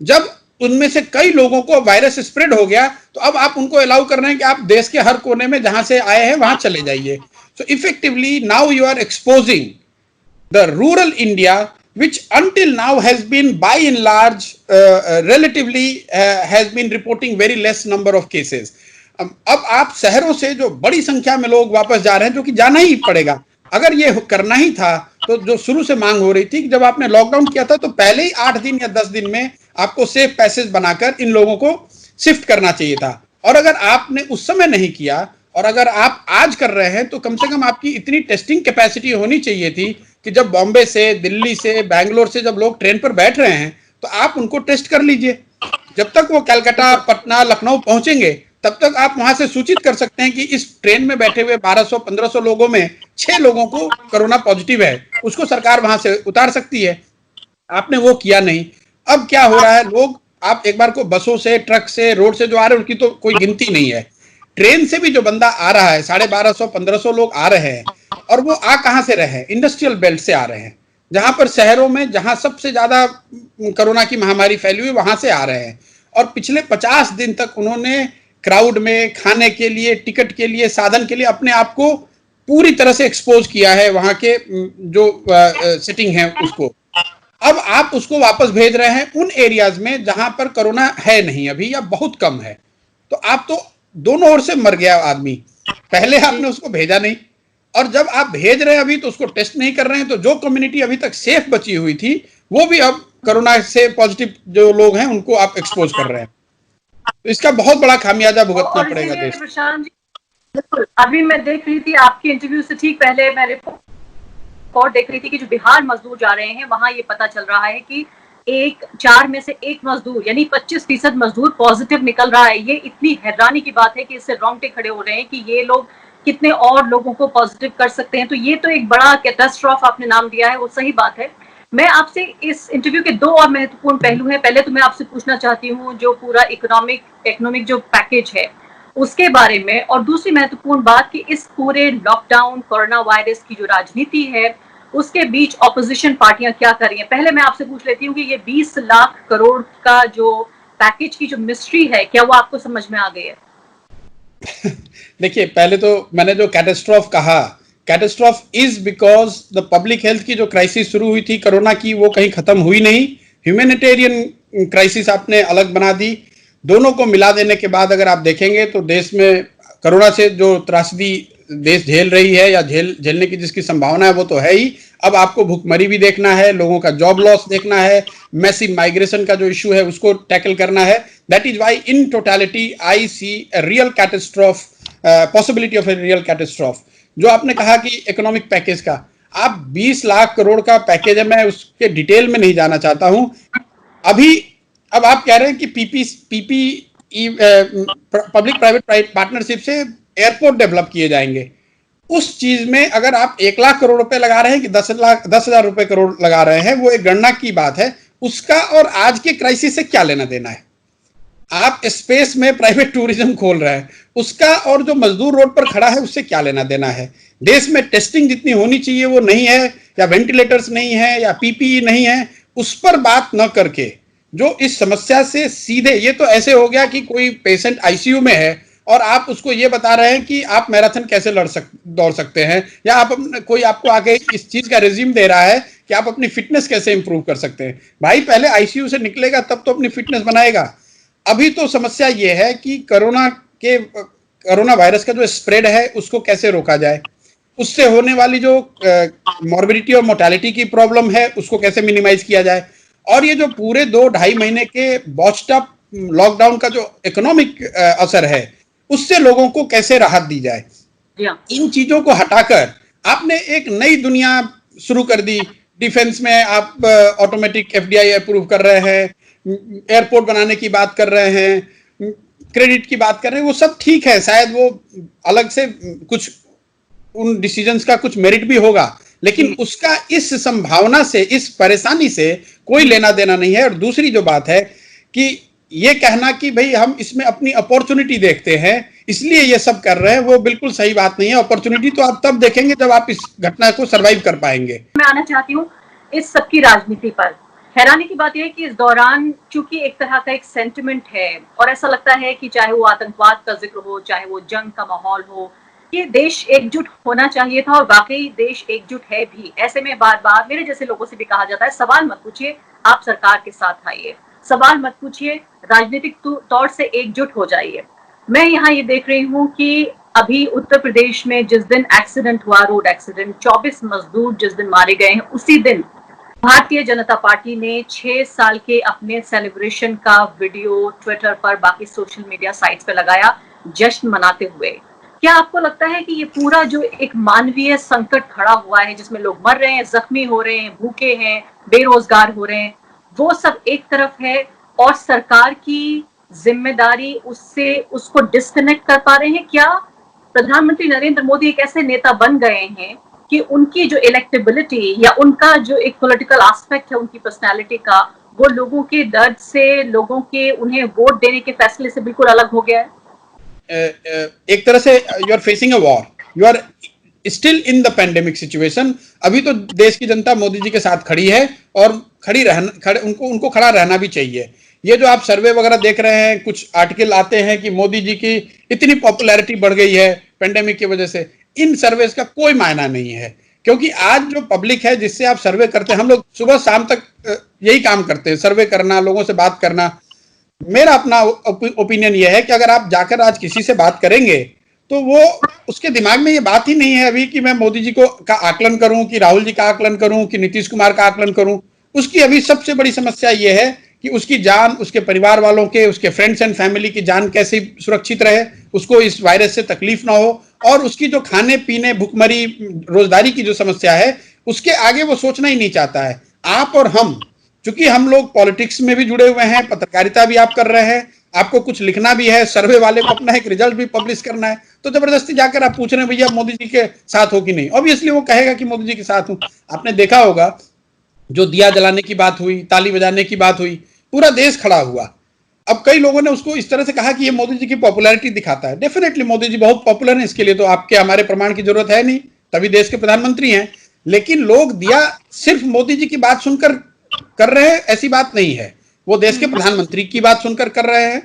जब उनमें से कई लोगों को वायरस स्प्रेड हो गया, तो अब आप उनको अलाउ कर रहे हैं कि आप देश के हर कोने में जहां से आए हैं वहां चले जाइए। So effectively now you are exposing the rural India, which until now has been by and large relatively has been reporting very less number of cases. अब आप शहरों से जो बड़ी संख्या में लोग वापस जा रहे हैं, जो कि जाना ही पड़ेगा। अगर ये करना ही था तो जो शुरू से मांग हो रही थी कि जब आपने लॉकडाउन किया था तो पहले ही 8 दिन या 10 दिन में आपको सेफ पैसेज बनाकर इन लोगों को शिफ्ट करना चाहिए था। और अगर आपने उस समय नहीं किया और अगर आप आज कर रहे हैं, तो कम से कम आपकी इतनी टेस्टिंग कैपेसिटी होनी चाहिए थी कि जब बॉम्बे से, दिल्ली से, बैंगलोर से जब लोग ट्रेन पर बैठ रहे हैं तो आप उनको टेस्ट कर लीजिए। जब तक वो कलकत्ता, पटना, लखनऊ पहुंचेंगे तब तक आप वहां से सूचित कर सकते हैं कि इस ट्रेन में बैठे हुए 1200-1500 लोगों में 6 लोगों को कोरोना पॉजिटिव है, उसको सरकार वहां से उतार सकती है। आपने वो किया नहीं। अब क्या हो रहा है, लोग आप एक बार को बसों से, ट्रक से, रोड से जो आ रहे हैं उनकी तो कोई गिनती नहीं है। ट्रेन से भी जो बंदा आ रहा है, 1250-1500 लोग आ रहे हैं, और वो आ कहां से रहे हैं? इंडस्ट्रियल बेल्ट से आ रहे हैं, जहां पर शहरों में जहां सबसे ज्यादा कोरोना की महामारी फैली हुई वहां से आ रहे हैं। और पिछले 50 दिन तक उन्होंने क्राउड में खाने के लिए, टिकट के लिए, साधन के लिए अपने आप को पूरी तरह से एक्सपोज किया है वहां के जो सेटिंग है उसको। अब आप उसको वापस भेज रहे हैं उन एरियाज में जहां पर कोरोना है नहीं अभी या बहुत कम है। तो आप तो दोनों ओर से मर गया आदमी। पहले आपने उसको भेजा नहीं, और जब आप भेज रहे हैं अभी तो उसको टेस्ट नहीं कर रहे हैं, तो जो कम्युनिटी अभी तक सेफ बची हुई थी वो भी अब कोरोना से पॉजिटिव जो लोग हैं उनको आप एक्सपोज कर रहे हैं। तो इसका बहुत बड़ा खामियाजा भुगतना पड़ेगा देश। प्रशांत जी, बिल्कुल। अभी मैं देख रही थी आपकी इंटरव्यू से ठीक पहले मैं रिपोर्ट देख रही थी कि जो बिहार मजदूर जा रहे हैं वहां ये पता चल रहा है कि 4 में से 1 मजदूर यानी 25% मजदूर पॉजिटिव निकल रहा है। ये इतनी हैरानी की बात है कि इससे रोंगटे खड़े हो रहे हैं कि ये लोग कितने और लोगों को पॉजिटिव कर सकते हैं। तो ये तो एक बड़ा कैटास्ट्रॉफ आपने नाम दिया है, वो सही बात है। मैं आपसे इस इंटरव्यू के 2 और महत्वपूर्ण पहलू हैं। पहले तो मैं आपसे पूछना चाहती हूँ जो पूरा इकोनॉमिक जो पैकेज है उसके बारे में, और दूसरी महत्वपूर्ण बात कि इस पूरे लॉकडाउन, कोरोना वायरस की जो राजनीति है उसके बीच ऑपोजिशन पार्टियां क्या कर रही हैं। पहले मैं आपसे पूछ लेती हूँ कि ये 20 लाख करोड़ का जो पैकेज की जो मिस्ट्री है, क्या वो आपको समझ में आ गई है? देखिए, पहले तो मैंने जो कैटास्ट्रॉफ कहा, catastrophe is because the public health की जो क्राइसिस शुरू हुई थी कोरोना की, वो कहीं खत्म हुई नहीं। ह्यूमैनिटेरियन क्राइसिस आपने अलग बना दी। दोनों को मिला देने के बाद अगर आप देखेंगे तो देश में कोरोना से जो त्रासदी देश झेल रही है या झेलने की जिसकी संभावना है वो तो है ही। अब आपको भूखमरी भी देखना है, लोगों का जॉब लॉस देखना है, मैसिव माइग्रेशन का जो इशू है उसको टैकल करना है। That is why in totality I see a real catastrophe, possibility of a real catastrophe. जो आपने कहा कि इकोनॉमिक पैकेज का, आप 20 लाख करोड़ का पैकेज है, मैं उसके डिटेल में नहीं जाना चाहता हूं अभी। अब आप कह रहे हैं कि पीपी पब्लिक प्राइवेट पार्टनरशिप से एयरपोर्ट डेवलप किए जाएंगे। उस चीज में अगर आप 1 लाख करोड़ रुपए लगा रहे हैं कि 10,000 रुपए करोड़ लगा रहे हैं, वो एक गणना की बात है। उसका और आज के क्राइसिस से क्या लेना देना है? आप स्पेस में प्राइवेट टूरिज्म खोल रहे हैं, उसका और जो मजदूर रोड पर खड़ा है उससे क्या लेना देना है? देश में टेस्टिंग जितनी होनी चाहिए वो नहीं है, या वेंटिलेटर्स नहीं है, या पीपीई नहीं है, उस पर बात न करके जो इस समस्या से सीधे, ये तो ऐसे हो गया कि कोई पेशेंट आईसीयू में है और आप उसको ये बता रहे हैं कि आप मैराथन कैसे दौड़ सकते हैं, या आप कोई आपको आके इस चीज का रिज्यूम दे रहा है कि आप अपनी फिटनेस कैसे इंप्रूव कर सकते हैं। भाई पहले आईसीयू से निकलेगा तब तो अपनी फिटनेस बनाएगा। अभी तो समस्या ये है कि कोरोना के कोरोना वायरस का जो स्प्रेड है उसको कैसे रोका जाए, उससे होने वाली जो मॉर्बिडिटी और मोर्टेलिटी की प्रॉब्लम है उसको कैसे मिनिमाइज किया जाए, और ये जो पूरे 2-2.5 महीने के बॉच्ड अप लॉकडाउन का जो इकोनॉमिक असर है उससे लोगों को कैसे राहत दी जाए। इन चीजों को हटाकर आपने एक नई दुनिया शुरू कर दी। डिफेंस में आप ऑटोमेटिक एफडीआई अप्रूव कर रहे हैं, एयरपोर्ट बनाने की बात कर रहे हैं, क्रेडिट की बात कर रहे हैं, वो सब ठीक है, शायद वो अलग से कुछ उन डिसीजंस का कुछ मेरिट भी होगा, लेकिन उसका इस संभावना से, इस परेशानी से कोई लेना देना नहीं है। और दूसरी जो बात है कि ये कहना कि भाई हम इसमें अपनी अपॉर्चुनिटी देखते हैं इसलिए ये सब कर रहे हैं, वो बिल्कुल सही बात नहीं है। अपॉर्चुनिटी तो आप तब देखेंगे जब आप इस घटना को सरवाइव कर पाएंगे। मैं आना चाहती हूँ इस सबकी राजनीति पर। हैरानी की बात यह है कि इस दौरान चूंकि एक तरह का एक सेंटिमेंट है और ऐसा लगता है कि चाहे वो आतंकवाद का जिक्र हो, चाहे वो जंग का माहौल हो, ये देश एकजुट होना चाहिए था और वाकई देश एकजुट है भी। ऐसे में बार बार मेरे जैसे लोगों से भी कहा जाता है सवाल मत पूछिए, आप सरकार के साथ आइए, सवाल मत पूछिए, राजनीतिक तौर से एकजुट हो जाइए। मैं यहाँ ये देख रही हूँ कि अभी उत्तर प्रदेश में जिस दिन एक्सीडेंट हुआ, रोड एक्सीडेंट, 24 मजदूर जिस दिन मारे गए हैं, उसी दिन भारतीय जनता पार्टी ने 6 साल के अपने सेलिब्रेशन का वीडियो ट्विटर पर, बाकी सोशल मीडिया साइट्स पे लगाया जश्न मनाते हुए। क्या आपको लगता है कि ये पूरा जो एक मानवीय संकट खड़ा हुआ है जिसमें लोग मर रहे हैं, जख्मी हो रहे हैं, भूखे हैं, बेरोजगार हो रहे हैं, वो सब एक तरफ है और सरकार की जिम्मेदारी उससे उसको डिस्कनेक्ट कर पा रहे हैं? क्या प्रधानमंत्री नरेंद्र मोदी एक ऐसे नेता बन गए हैं कि उनकी जो इलेक्टेबिलिटी या उनका जो एक पॉलिटिकल एस्पेक्ट है उनकी पर्सनालिटी का, वो लोगों के दर्द से, लोगों के उन्हें वोट देने के फैसले से बिल्कुल अलग हो गया है? एक तरह से you are facing a war, you are still in the pandemic situation. अभी तो देश की जनता मोदी जी के साथ खड़ी है और उनको खड़ा रहना भी चाहिए। ये जो आप सर्वे वगैरह देख रहे हैं, कुछ आर्टिकल आते हैं कि मोदी जी की इतनी पॉपुलैरिटी बढ़ गई है पेंडेमिक की वजह से, इन सर्वेस का कोई मायना नहीं है, क्योंकि आज जो पब्लिक है जिससे आप सर्वे करते हैं, हम लोग सुबह शाम तक यही काम करते हैं, सर्वे करना, लोगों से बात करना। मेरा अपना ओपिनियन यह है कि अगर आप जाकर आज किसी से बात करेंगे तो वो उसके दिमाग में ये बात ही नहीं है अभी कि मैं मोदी जी का आकलन करूं, कि राहुल जी का आकलन करूं, कि नीतीश कुमार का आकलन करूं। उसकी अभी सबसे बड़ी समस्या ये है कि उसकी जान, उसके परिवार वालों के, उसके फ्रेंड्स एंड फैमिली की जान कैसे सुरक्षित रहे, उसको इस वायरस से तकलीफ ना हो, और उसकी जो खाने पीने, भुखमरी, रोजगारी की जो समस्या है उसके आगे वो सोचना ही नहीं चाहता है। आप और हम, चूंकि हम लोग पॉलिटिक्स में भी जुड़े हुए हैं, पत्रकारिता भी आप कर रहे हैं, आपको कुछ लिखना भी है, सर्वे वाले को अपना एक रिजल्ट भी पब्लिश करना है, तो जबरदस्ती जाकर आप पूछ रहे हैं भैया मोदी जी के साथ हो कि नहीं। ऑब्वियसली वो कहेगा कि मोदी जी के साथ हूं। आपने देखा होगा जो दिया जलाने की बात हुई, ताली बजाने की बात हुई, पूरा देश खड़ा हुआ। अब कई लोगों ने उसको इस तरह से कहा कि ये मोदी जी की पॉपुलैरिटी दिखाता है। डेफिनेटली मोदी जी बहुत पॉपुलर हैं, इसके लिए तो आपके हमारे प्रमाण की जरूरत है नहीं, तभी देश के प्रधानमंत्री हैं। लेकिन लोग दिया सिर्फ मोदी जी की बात सुनकर कर रहे हैं ऐसी बात नहीं है, वो देश के प्रधानमंत्री की बात सुनकर कर रहे हैं।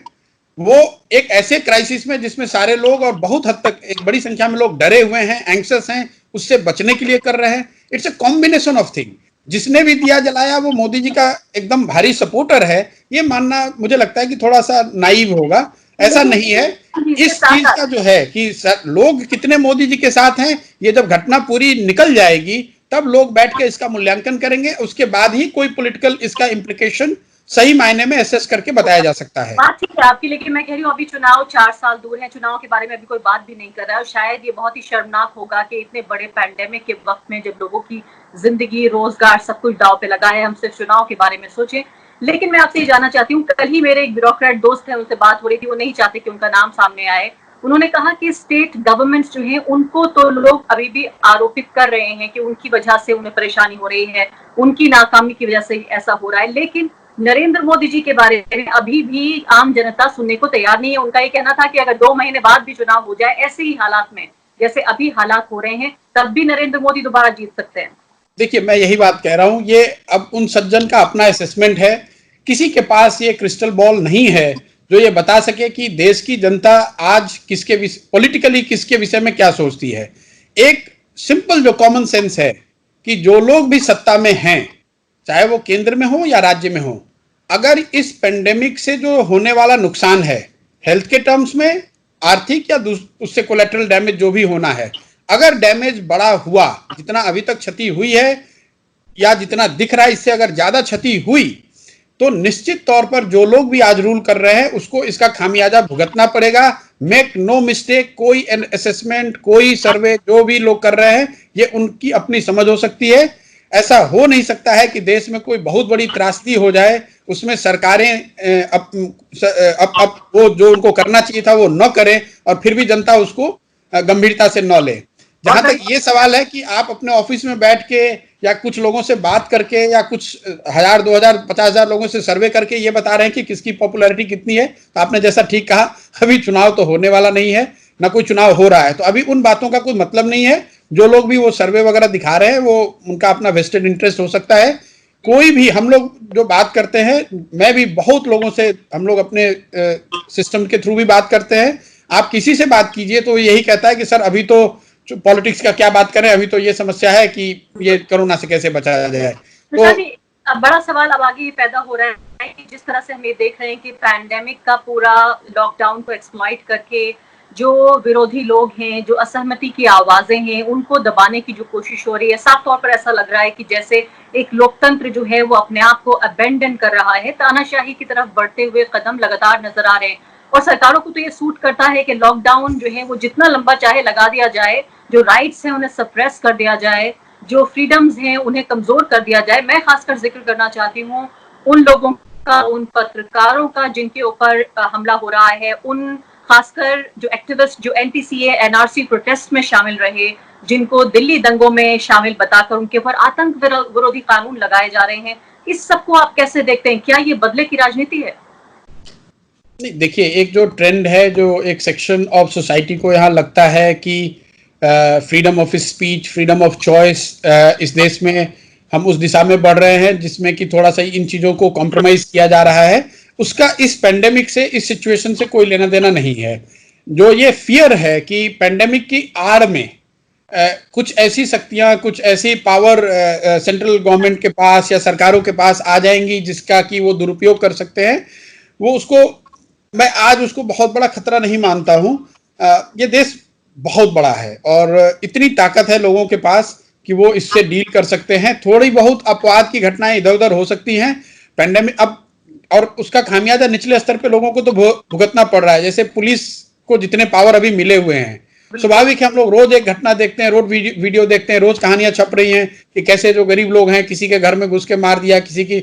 वो एक ऐसे क्राइसिस में जिसमें सारे लोग और बहुत हद तक एक बड़ी संख्या में लोग डरे हुए हैं, एंक्शस हैं, उससे बचने के लिए कर रहे हैं। It's a combination of thing. जिसने भी दिया जलाया वो मोदी जी का एकदम भारी सपोर्टर है, ये मानना मुझे लगता है कि थोड़ा सा नाइव होगा। ऐसा नहीं है। इस चीज का जो है कि लोग कितने मोदी जी के साथ हैं, ये जब घटना पूरी निकल जाएगी तब लोग बैठ के इसका मूल्यांकन करेंगे, उसके बाद ही कोई पॉलिटिकल इसका इम्प्लीकेशन सही मायने में एसेस करके बताया जा सकता है। बात ठीक है आपकी, लेकिन मैं कह रही हूँ अभी चुनाव 4 साल दूर है, चुनाव के बारे में अभी कोई बात भी नहीं कर रहा है। और शायद ये बहुत ही शर्मनाक होगा कि इतने बड़े पैंडेमिक के वक्त में जब लोगों की जिंदगी, रोजगार, सब कुछ दांव पे लगा है, हम सिर्फ चुनाव के बारे में सोचें। लेकिन मैं आपसे ये जानना चाहती हूँ, कल ही मेरे एक ब्यूरोक्रेट दोस्त है, उनसे बात हो रही थी, वो नहीं चाहते कि उनका नाम सामने आए। उन्होंने कहा कि स्टेट गवर्नमेंट्स जो हैं उनको तो लोग अभी भी आरोपित कर रहे हैं कि उनकी वजह से उन्हें परेशानी हो रही है, उनकी नाकामी की वजह से ऐसा हो रहा है। लेकिन नरेंद्र मोदी जी के बारे में अभी भी आम जनता सुनने को तैयार नहीं है। उनका ये कहना था कि अगर 2 महीने बाद भी चुनाव हो जाए ऐसे ही हालात में जैसे अभी हालात हो रहे हैं, तब भी नरेंद्र मोदी दोबारा जीत सकते हैं। देखिए, मैं यही बात कह रहा हूं, ये अब उन सज्जन का अपना असेसमेंट है। किसी के पास ये क्रिस्टल बॉल नहीं है जो ये बता सके कि देश की जनता आज किसके पॉलिटिकली किसके विषय में क्या सोचती है। एक सिंपल जो कॉमन सेंस है कि जो लोग भी सत्ता में हैं, चाहे वो केंद्र में हो या राज्य में हो, अगर इस पेंडेमिक से जो होने वाला नुकसान है हेल्थ के टर्म्स में, आर्थिक या उससे कोलेटरल डैमेज जो भी होना है, अगर डैमेज बड़ा हुआ, जितना अभी तक क्षति हुई है या जितना दिख रहा है इससे अगर ज्यादा क्षति हुई, तो निश्चित तौर पर जो लोग भी आज रूल कर रहे हैं उसको इसका खामियाजा भुगतना पड़ेगा। मेक नो मिस्टेक, कोई असेसमेंट, कोई सर्वे जो भी लोग कर रहे हैं ये उनकी अपनी समझ हो सकती है। ऐसा हो नहीं सकता है कि देश में कोई बहुत बड़ी त्रासदी हो जाए, उसमें सरकारें अब वो जो उनको करना चाहिए था वो न करें और फिर भी जनता उसको गंभीरता से न ले। जहां तक ये सवाल है कि आप अपने ऑफिस में बैठ के या कुछ लोगों से बात करके या कुछ 1000, 2000, 50,000 लोगों से सर्वे करके ये बता रहे हैं कि किसकी पॉपुलैरिटी कितनी है, तो आपने जैसा ठीक कहा, अभी चुनाव तो होने वाला नहीं है, ना कोई चुनाव हो रहा है, तो अभी उन बातों का कोई मतलब नहीं है। जो लोग भी वो सर्वे वगैरह दिखा रहे हैं वो उनका अपना वेस्टेड इंटरेस्ट हो सकता है। कोई भी, हम लोग जो बात करते हैं, मैं भी बहुत लोगों से, हम लोग अपने सिस्टम के थ्रू भी बात करते हैं, आप किसी से बात कीजिए तो यही कहता है कि सर अभी तो पॉलिटिक्स का क्या बात करें, अभी तो ये समस्या है कि ये कोरोना से कैसे बचाया जाए। तो अब बड़ा सवाल अब आगे ये पैदा हो रहा है कि जिस तरह से हम ये देख रहे हैं कि पैंडेमिक का पूरा लॉकडाउन को एक्सप्लॉइट करके जो विरोधी लोग हैं, जो असहमति की आवाजें हैं, उनको दबाने की जो कोशिश हो रही है, साफ तौर पर ऐसा लग रहा है कि जैसे एक लोकतंत्र जो है वो अपने आप को अबेंडन कर रहा है, तानाशाही की तरफ बढ़ते हुए कदम लगातार नजर आ रहे हैं। और सरकारों को तो ये सूट करता है कि लॉकडाउन जो है वो जितना लंबा चाहे लगा दिया जाए, जो राइट्स हैं उन्हें सप्रेस कर दिया जाए, जो फ्रीडम्स हैं उन्हें कमजोर कर दिया जाए। मैं खासकर जिक्र करना चाहती हूँ उन लोगों का, उन पत्रकारों का जिनके ऊपर हमला हो रहा है, उन खासकर जो एक्टिविस्ट जो एनटीसीए एनआरसी प्रोटेस्ट में शामिल रहे, जिनको दिल्ली दंगों में शामिल बताकर उनके ऊपर आतंक विरोधी कानून लगाए जा रहे हैं। इस सब को आप कैसे देखते हैं? क्या ये बदले की राजनीति है? नहीं, देखिए, एक जो ट्रेंड है, जो एक सेक्शन ऑफ सोसाइटी को यहाँ लगता है कि freedom of speech, freedom of choice, इस देश में हम उस दिशा में बढ़ रहे हैं जिसमें कि थोड़ा सा इन चीज़ों को कॉम्प्रोमाइज किया जा रहा है, उसका इस पेंडेमिक से, इस सिचुएशन से कोई लेना देना नहीं है। जो ये फियर है कि पेंडेमिक की आड़ में कुछ ऐसी शक्तियां, कुछ ऐसी पावर सेंट्रल गवर्नमेंट के पास या सरकारों के पास आ जाएंगी जिसका कि वो दुरुपयोग कर सकते हैं, वो उसको, मैं आज उसको बहुत बड़ा खतरा नहीं मानता हूं। ये देश बहुत बड़ा है और इतनी ताकत है लोगों के पास कि वो इससे डील कर सकते हैं। थोड़ी बहुत अपवाद की घटनाएं इधर उधर हो सकती हैं पेंडेमिक अब, और उसका खामियाजा निचले स्तर पे लोगों को तो भुगतना पड़ रहा है। जैसे पुलिस को जितने पावर अभी मिले हुए हैं, स्वाभाविक है, हम लोग रोज एक घटना देखते हैं, रोज वीडियो देखते हैं, रोज कहानियां छप रही हैं कि कैसे जो गरीब लोग हैं, किसी के घर में घुस के मार दिया, किसी की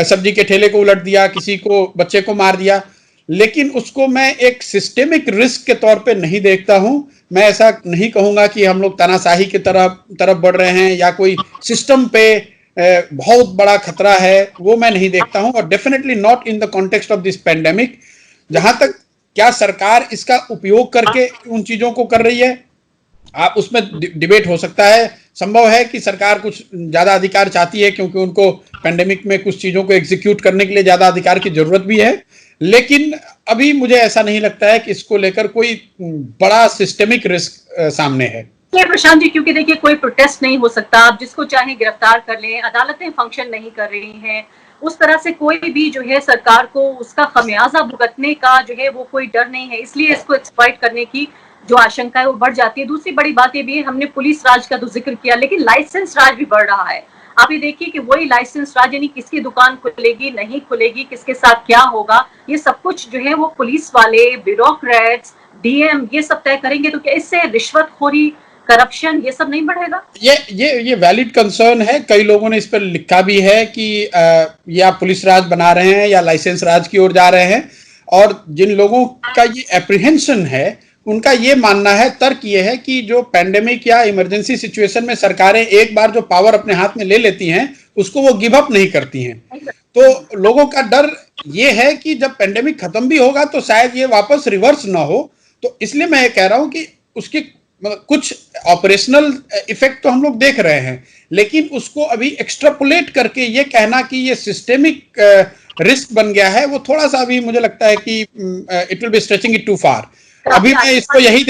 सब्जी के ठेले को उलट दिया, किसी को बच्चे को मार दिया। लेकिन उसको मैं एक सिस्टेमिक रिस्क के तौर पे नहीं देखता हूं। मैं ऐसा नहीं कहूंगा कि हम लोग तानाशाही की तरफ बढ़ रहे हैं या कोई सिस्टम पे बहुत बड़ा खतरा है, वो मैं नहीं देखता हूं। और definitely not in the context of this pandemic. जहां तक क्या सरकार इसका उपयोग करके उन चीजों को कर रही है, आप उसमें डिबेट हो सकता है। संभव है कि सरकार कुछ ज्यादा अधिकार चाहती है क्योंकि उनको पेंडेमिक में कुछ चीजों को एग्जीक्यूट करने के लिए ज्यादा अधिकार की जरूरत भी है, लेकिन अभी मुझे ऐसा नहीं लगता है कि इसको लेकर कोई बड़ा सिस्टेमिक रिस्क सामने है। प्रशांत जी, क्योंकि देखिए कोई प्रोटेस्ट नहीं हो सकता, आप जिसको चाहे गिरफ्तार कर लें, अदालतें फंक्शन नहीं कर रही हैं, उस तरह से कोई भी जो है सरकार को उसका खमियाजा भुगतने का जो है वो कोई डर नहीं है, इसलिए इसको एक्सप्लॉइट करने की जो आशंका है वो बढ़ जाती है। दूसरी बड़ी बात ये भी है, हमने पुलिस राज का तो जिक्र किया, लेकिन लाइसेंस राज भी बढ़ रहा है। आप ये देखिए कि वही लाइसेंस राज, यानी किसकी दुकान खुलेगी नहीं खुलेगी, किसके साथ क्या होगा, ये सब कुछ जो है वो पुलिस वाले, ब्यूरोक्रेट्स, डीएम ये सब तय करेंगे। तो क्या इससे रिश्वतखोरी, करप्शन ये सब नहीं बढ़ेगा? ये वैलिड कंसर्न है। कई लोगों ने इस पर लिखा भी है कि ये आप पुलिस राज बना रहे हैं या लाइसेंस राज की ओर जा रहे हैं। और जिन लोगों का ये एप्रीहेंशन है, उनका ये मानना है, तर्क ये है कि जो पैंडेमिक या इमरजेंसी सिचुएशन में सरकारें एक बार जो पावर अपने हाथ में ले लेती हैं, उसको वो गिव अप नहीं करती हैं। तो लोगों का डर ये है कि जब पैंडेमिक खत्म भी होगा तो शायद ये वापस रिवर्स ना हो। तो इसलिए मैं ये कह रहा हूं कि उसकी कुछ ऑपरेशनल इफेक्ट तो हम लोग देख रहे हैं, लेकिन उसको अभी एक्सट्रापोलेट करके ये कहना कि ये सिस्टेमिक रिस्क बन गया है, वो थोड़ा सा अभी मुझे लगता है कि it will be stretching it too far. अभी मैं इसको यही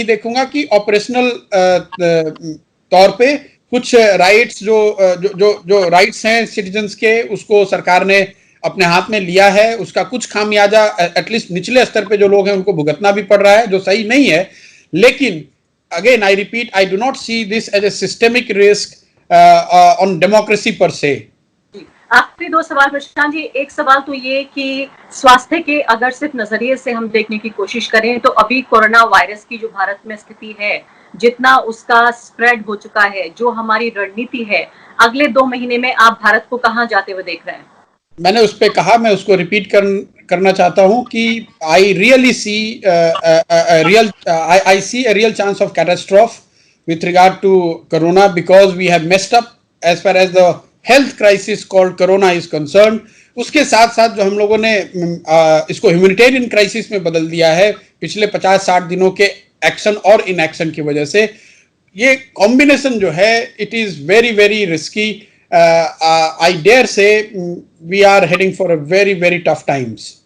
देखूंगा कि ऑपरेशनल तौर पे कुछ राइट्स जो राइट्स हैं सिटीजन्स के, उसको सरकार ने अपने हाथ में लिया है उसका कुछ खामियाजा एटलीस्ट निचले स्तर पे जो लोग हैं उनको भुगतना भी पड़ रहा है, जो सही नहीं है। लेकिन again I repeat, I do not see this as a systemic risk on democracy per se. आखिरी दो सवाल प्रशांत जी। एक सवाल तो ये कि स्वास्थ्य के अगर सिर्फ नजरिए से हम देखने की कोशिश करें तो अभी कोरोना वायरस की जो भारत में स्थिति है, जितना उसका स्प्रेड हो चुका है, जो हमारी रणनीति है, अगले 2 महीने में आप भारत को कहाँ जाते हुए देख रहे हैं? मैंने उस पर कहा, मैं उसको रिपीट करना चाहता हूं कि I really see I see a real chance of catastrophe with regard to corona because we have messed up as far as the health crisis called corona is concerned। उसके साथ साथ जो हम लोगों ने इसको ह्यूमैनिटेरियन क्राइसिस में बदल दिया है पिछले 50-60 दिनों के एक्शन और इनएक्शन की वजह से, ये कॉम्बिनेशन जो है it is very very risky. I dare say we are heading for a very very tough times.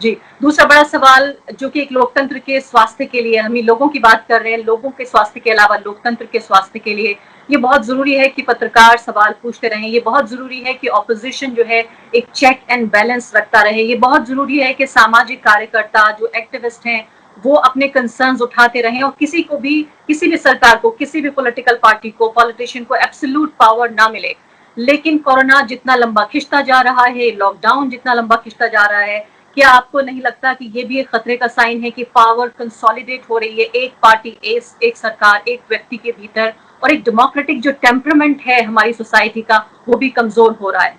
जी, दूसरा बड़ा सवाल जो कि एक लोकतंत्र के स्वास्थ्य के लिए, हम ही लोगों की बात कर रहे हैं, लोगों के स्वास्थ्य के अलावा लोकतंत्र के स्वास्थ्य के लिए ये बहुत जरूरी है कि पत्रकार सवाल पूछते रहें, ये बहुत जरूरी है कि ऑपोजिशन जो है एक चेक एंड बैलेंस रखता रहे, ये बहुत जरूरी है कि सामाजिक कार्यकर्ता जो एक्टिविस्ट हैं वो अपने कंसर्न्स उठाते रहें और किसी को भी, किसी भी सरकार को, किसी भी पॉलिटिकल पार्टी को, पॉलिटिशियन को एब्सोल्यूट पावर ना मिले। लेकिन कोरोना जितना लंबा खिंचता जा रहा है, लॉकडाउन जितना लंबा खिंचता जा रहा है, क्या आपको नहीं लगता कि ये भी एक खतरे का साइन है कि पावर कंसोलिडेट हो रही है एक पार्टी, एक सरकार, एक व्यक्ति के भीतर, और एक डेमोक्रेटिक जो टेम्परामेंट है हमारी सोसाइटी का वो भी कमजोर हो रहा है?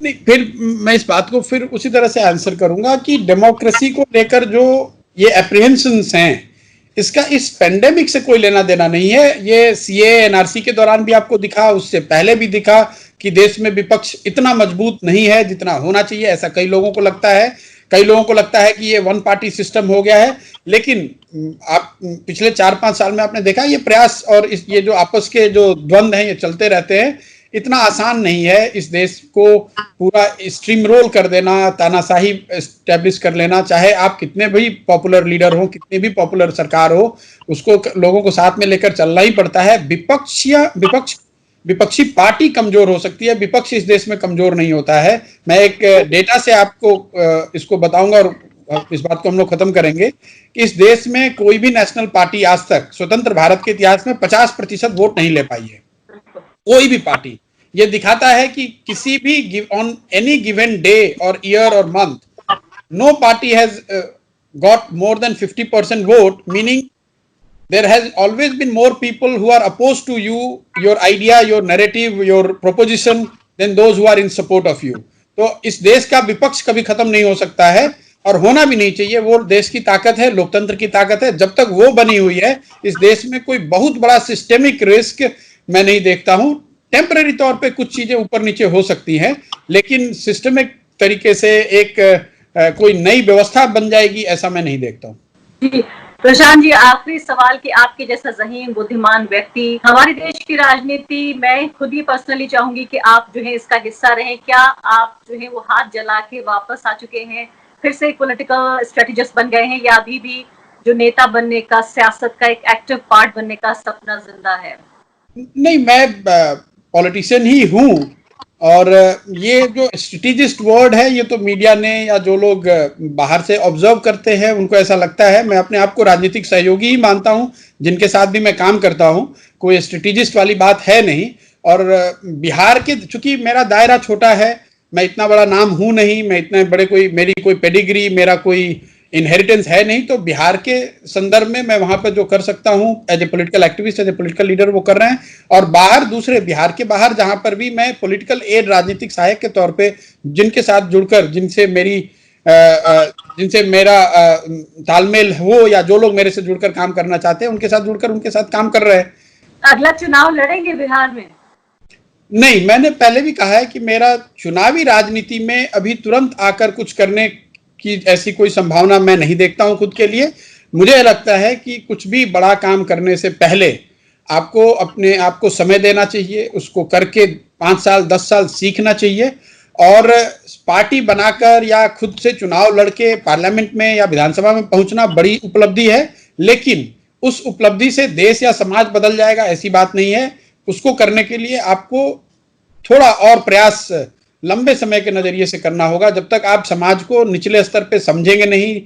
नहीं, फिर मैं इस बात को फिर उसी तरह से आंसर करूंगा कि डेमोक्रेसी को लेकर जो ये एप्रीहेंशंस हैं, इसका इस पेंडेमिक से कोई लेना देना नहीं है। ये सीए एनआरसी के दौरान भी आपको दिखा, उससे पहले भी दिखा कि देश में विपक्ष इतना मजबूत नहीं है जितना होना चाहिए, ऐसा कई लोगों को लगता है। कई लोगों को लगता है कि ये वन पार्टी सिस्टम हो गया है। लेकिन आप पिछले 4-5 साल में आपने देखा ये प्रयास और ये जो आपस के जो द्वंद्व हैं ये चलते रहते हैं। इतना आसान नहीं है इस देश को पूरा स्ट्रीम रोल कर देना, तानाशाही एस्टेब्लिश कर लेना। चाहे आप कितने भी पॉपुलर लीडर हो, कितनी भी पॉपुलर सरकार हो, उसको लोगों को साथ में लेकर चलना ही पड़ता है। विपक्षी पार्टी कमजोर हो सकती है, विपक्ष इस देश में कमजोर नहीं होता है। मैं एक डेटा से आपको इसको बताऊंगा और इस बात को हम लोग खत्म करेंगे कि इस देश में कोई भी नेशनल पार्टी आज तक स्वतंत्र भारत के इतिहास में 50% वोट नहीं ले पाई है, कोई भी पार्टी। ये दिखाता है कि किसी भी ऑन एनी गिवन डे और ईयर और month no party has got more than 50% vote, meaning there has always been more people who are opposed to you, your idea, your narrative, your proposition than those who are in support of you। तो इस देश का विपक्ष कभी खत्म नहीं हो सकता है और होना भी नहीं चाहिए। वो देश की ताकत है, लोकतंत्र की ताकत है। जब तक वो बनी हुई है इस देश में कोई बहुत बड़ा सिस्टेमिक रिस्क मैं नहीं देखता हूं। टेम्पररी तौर पे कुछ चीजें ऊपर नीचे हो सकती हैं, लेकिन सिस्टमिक तरीके से एक कोई नई व्यवस्था बन जाएगी ऐसा मैं नहीं देखता हूं। प्रशांत जी, आखिरी सवाल कि आपके जैसा ज़हीन बुद्धिमान व्यक्ति हमारे देश की राजनीति, मैं खुद ही पर्सनली चाहूंगी कि आप जो है इसका हिस्सा रहें। क्या आप जो है वो हाथ जला के वापस आ चुके हैं, फिर से एक पॉलिटिकल स्ट्रेटेजिस्ट बन गए हैं, या अभी भी जो नेता बनने का, सियासत का एक एक्टिव पार्ट बनने का सपना जिंदा है? नहीं, मैं पॉलिटिशियन ही हूं और ये जो स्ट्रेटेजिस्ट वर्ड है ये तो मीडिया ने या जो लोग बाहर से ऑब्जर्व करते हैं उनको ऐसा लगता है। मैं अपने आप को राजनीतिक सहयोगी ही मानता हूं जिनके साथ भी मैं काम करता हूं, कोई स्ट्रेटेजिस्ट वाली बात है नहीं। और बिहार के, चूंकि मेरा दायरा छोटा है, मैं इतना बड़ा नाम हूं नहीं, मैं इतने बड़े मेरी कोई पेडिग्री, मेरा कोई इनहेरिटेंस है नहीं, तो बिहार के संदर्भ में मैं वहां पर जो कर सकता हूं as a political activist, as a political leader, वो कर रहे हैं। और बाहर, दूसरे बिहार के बाहर जहां पर भी मैं पॉलिटिकल एड, राजनीतिक सहायक के तौर पे जिनके साथ जुड़कर, जिनसे मेरा तालमेल हो या जो लोग मेरे से जुड़कर काम करना चाहते हैं उनके साथ जुड़कर उनके साथ काम कर रहे हैं। अगला चुनाव लड़ेंगे बिहार में? नहीं, मैंने पहले भी कहा है कि मेरा चुनावी राजनीति में अभी तुरंत आकर कुछ करने की ऐसी कोई संभावना मैं नहीं देखता हूं खुद के लिए। मुझे लगता है कि कुछ भी बड़ा काम करने से पहले आपको अपने आप को समय देना चाहिए, उसको करके 5 साल 10 साल सीखना चाहिए। और पार्टी बनाकर या खुद से चुनाव लड़के पार्लियामेंट में या विधानसभा में पहुंचना बड़ी उपलब्धि है, लेकिन उस उपलब्धि से देश या समाज बदल जाएगा ऐसी बात नहीं है। उसको करने के लिए आपको थोड़ा और प्रयास लंबे समय के नजरिए से करना होगा। जब तक आप समाज को निचले स्तर पे समझेंगे नहीं,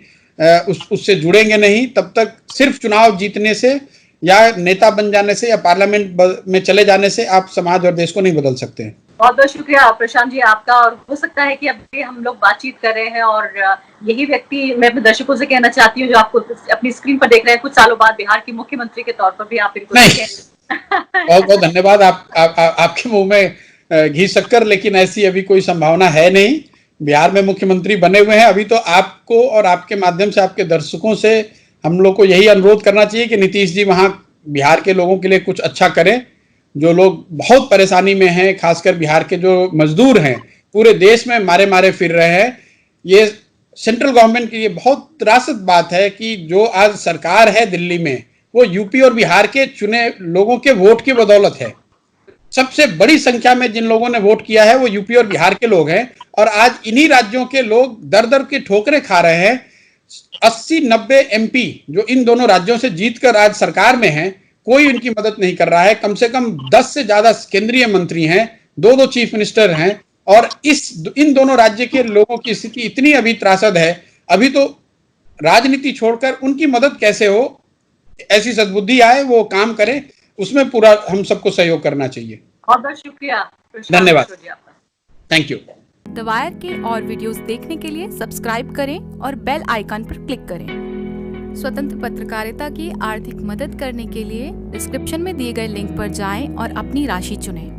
उससे जुड़ेंगे नहीं, तब तक सिर्फ चुनाव जीतने से या नेता बन जाने से या पार्लियामेंट में चले जाने से आप समाज और देश को नहीं बदल सकते हैं। बहुत बहुत शुक्रिया प्रशांत जी आपका। और हो सकता है कि अभी हम लोग बातचीत कर रहे हैं और यही व्यक्ति, मैं अपने दर्शकों से कहना चाहती हूँ जो आपको अपनी स्क्रीन पर देख रहे हैं, कुछ सालों बाद बिहार की मुख्यमंत्री के तौर पर भी आप इनको बहुत बहुत धन्यवाद। आपके मुंह में घी शक्कर, लेकिन ऐसी अभी कोई संभावना है नहीं। बिहार में मुख्यमंत्री बने हुए हैं। अभी तो आपको और आपके माध्यम से आपके दर्शकों से हम लोग को यही अनुरोध करना चाहिए कि नीतीश जी वहां बिहार के लोगों के लिए कुछ अच्छा करें। जो लोग बहुत परेशानी में हैं, खासकर बिहार के जो मजदूर हैं, पूरे देश में मारे मारे फिर रहे हैं। ये सेंट्रल गवर्नमेंट की ये बहुत त्रासद बात है कि जो आज सरकार है दिल्ली में, वो यूपी और बिहार के चुने लोगों के वोट की बदौलत है। सबसे बड़ी संख्या में जिन लोगों ने वोट किया है वो यूपी और बिहार के लोग हैं, और आज इन्हीं राज्यों के लोग दर दर की ठोकरें खा रहे हैं। 80-90 एमपी जो इन दोनों राज्यों से जीतकर आज सरकार में हैं, कोई उनकी मदद नहीं कर रहा है। कम से कम 10 से ज्यादा केंद्रीय मंत्री हैं, 2 चीफ मिनिस्टर हैं, और इन दोनों राज्य के लोगों की स्थिति इतनी अभी त्रासद है। अभी तो राजनीति छोड़कर उनकी मदद कैसे हो, ऐसी सद्बुद्धि आए, वो काम करें, उसमें पूरा हम सबको सहयोग करना चाहिए। बहुत बहुत शुक्रिया, धन्यवाद, थैंक यू। द वायर के और वीडियोस देखने के लिए सब्सक्राइब करें और बेल आइकन पर क्लिक करें। स्वतंत्र पत्रकारिता की आर्थिक मदद करने के लिए डिस्क्रिप्शन में दिए गए लिंक पर जाएं और अपनी राशि चुनें।